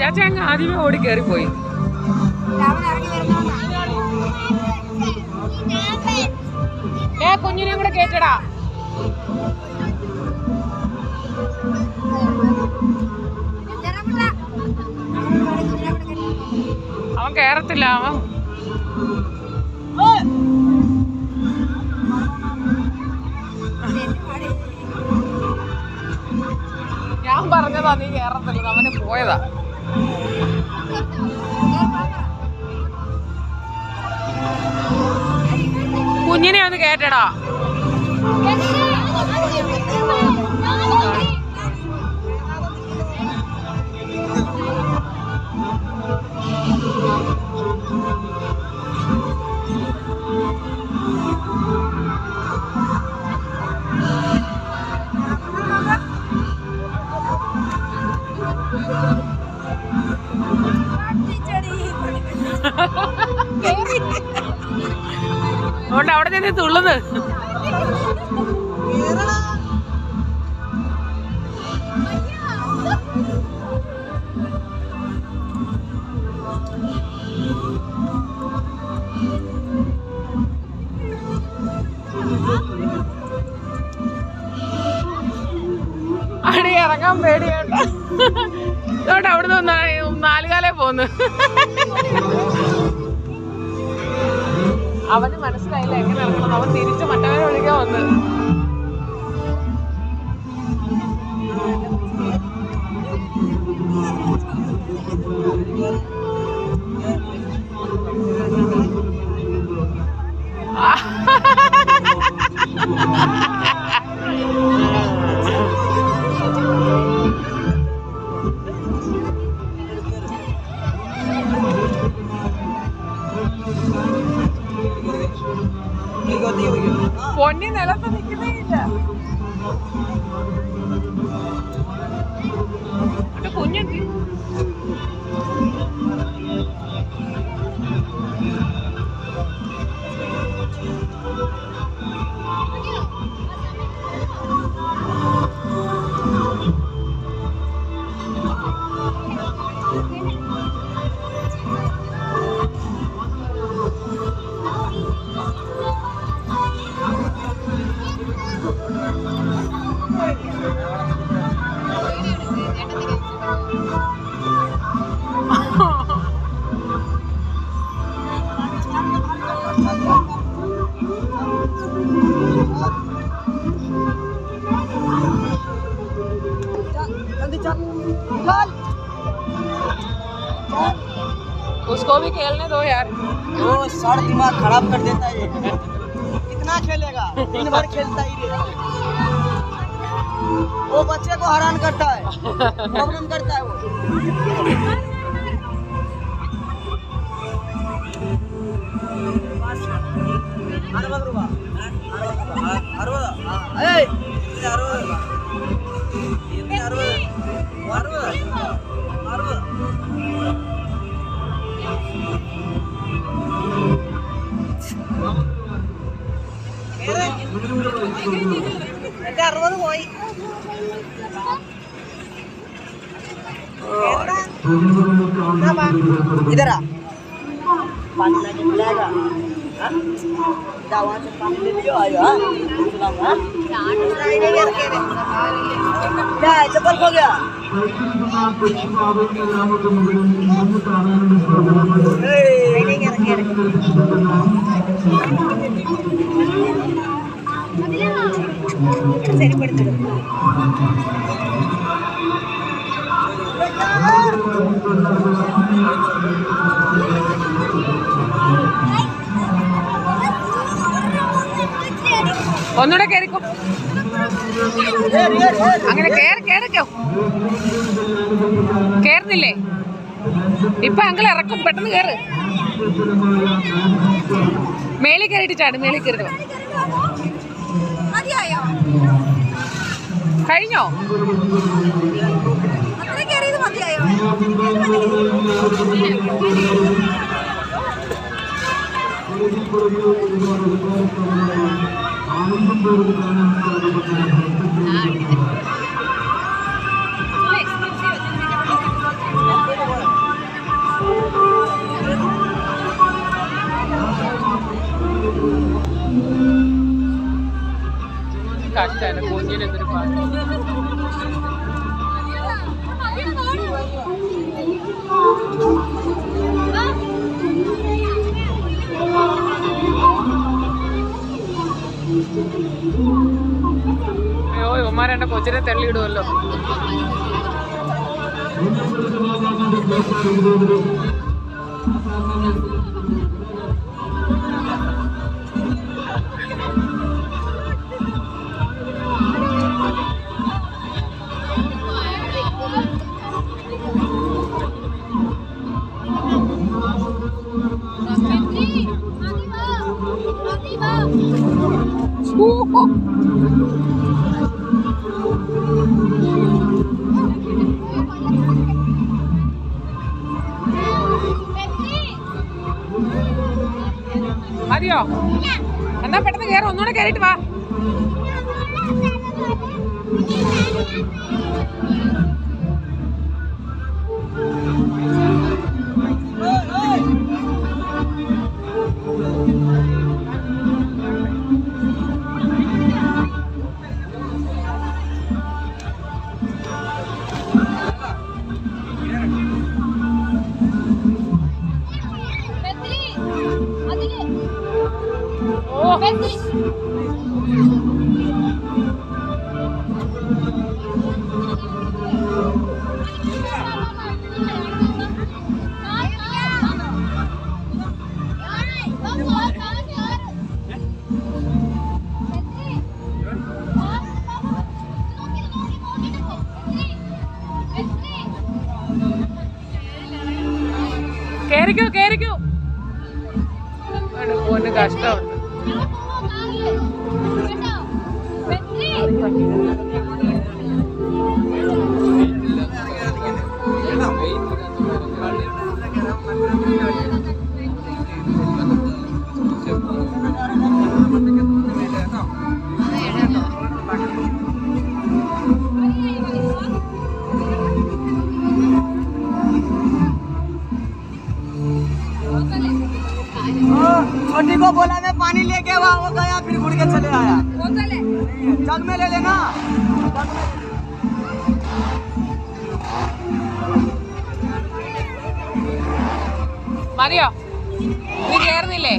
അച്ചാച്ച അങ്ങ് ആദ്യമേ ഓടി കയറിപ്പോയി. കുഞ്ഞിനെ കൂടെ കേട്ടടാ. അവൻ കേറത്തില്ല. അവൻ ഞാൻ പറഞ്ഞതാ നീ കേറത്തില്ല, അവന് പോയതാ. കുഞ്ഞിനെ ഒന്ന് കേട്ടടാ. അതുകൊണ്ട് അവിടെ നിന്ന് തുള്ളുന്നത്. അടി ഇറങ്ങാൻ പേടിയാട്ടോ. അതുകൊണ്ട് അവിടുന്ന് 4 കാലേ പോന്ന്. അവന് മനസ്സിലായില്ല എങ്ങനെ ഇറങ്ങണം. അവൻ തിരിച്ച് മറ്റവനെ വിളിക്കാൻ വന്ന്. പൊന്നി നിലത്ത് നിൽക്കുന്നേ ഇല്ല. കുഞ്ഞെത്തി उसको भी खेलने दो यार. वो सारा दिमाग खराब कर देता है. कितना खेलेगा, दिन भर खेलता ही रहता है. वो बच्चे को हैरान करता है, प्रॉब्लम करता है वो. പോയി इधर आ पानी नहीं मिलेगा. वहाँ से पानी ले लियो. आयो क्या चप्पल खो गया. ശരി പെടുത്തിടും. ഒന്നുകൂടെ കേറിക്കോ. അങ്ങനെ കേറിക്കോ. കേറുന്നില്ലേ? ഇപ്പൊ അങ്കിൾ ഇറക്കും. പെട്ടെന്ന് കേറ്. മേളിൽ കയറിയിട്ട് ചാട്. മേളിൽ കയറിയിട്ട് കഴിഞ്ഞോ? കഷ്ടമാണ് കുഞ്ഞിനെന്തൊരു പാട്ട്. അയ്യോ ഇവന്മാരെന്റെ കൊച്ചിനെ തള്ളിയിടുമല്ലോ. മതിയോ? എന്നാ പെട്ടെന്ന് കയറും, ഒന്നുകൂടെ കയറിയിട്ട് വാ. കേറിക്കോ കേറിക്കോ. പൊന്ന് കഷ്ടമുണ്ട്. छोटी को बोला मैं पानी लेके वहाँ वो गया फिर मुड़ के चले आया। जग में ले लेना। മതിയോ? നീ കേറുന്നില്ലേ?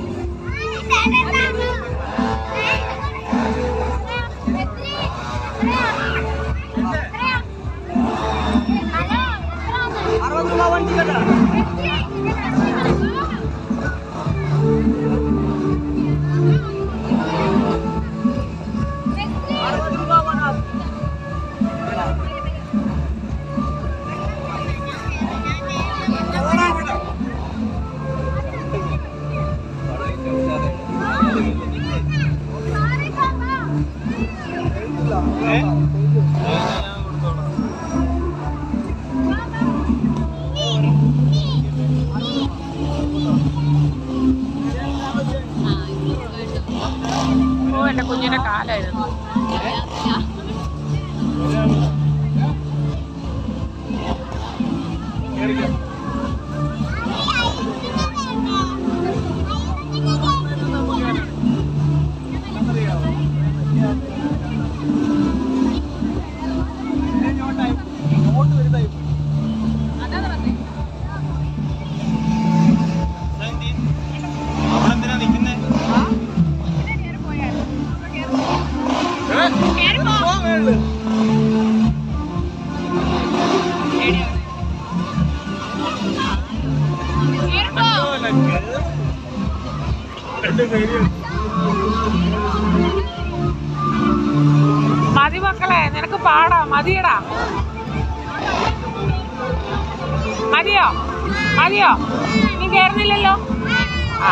ഓ എന്റെ കുഞ്ഞിന്റെ കാലായിരുന്നു. മതി മക്കളെ, നിനക്ക് പാടാ. മതിയടാ. മതിയോ? മതിയോ? നീ കേറുന്നില്ലല്ലോ. ആ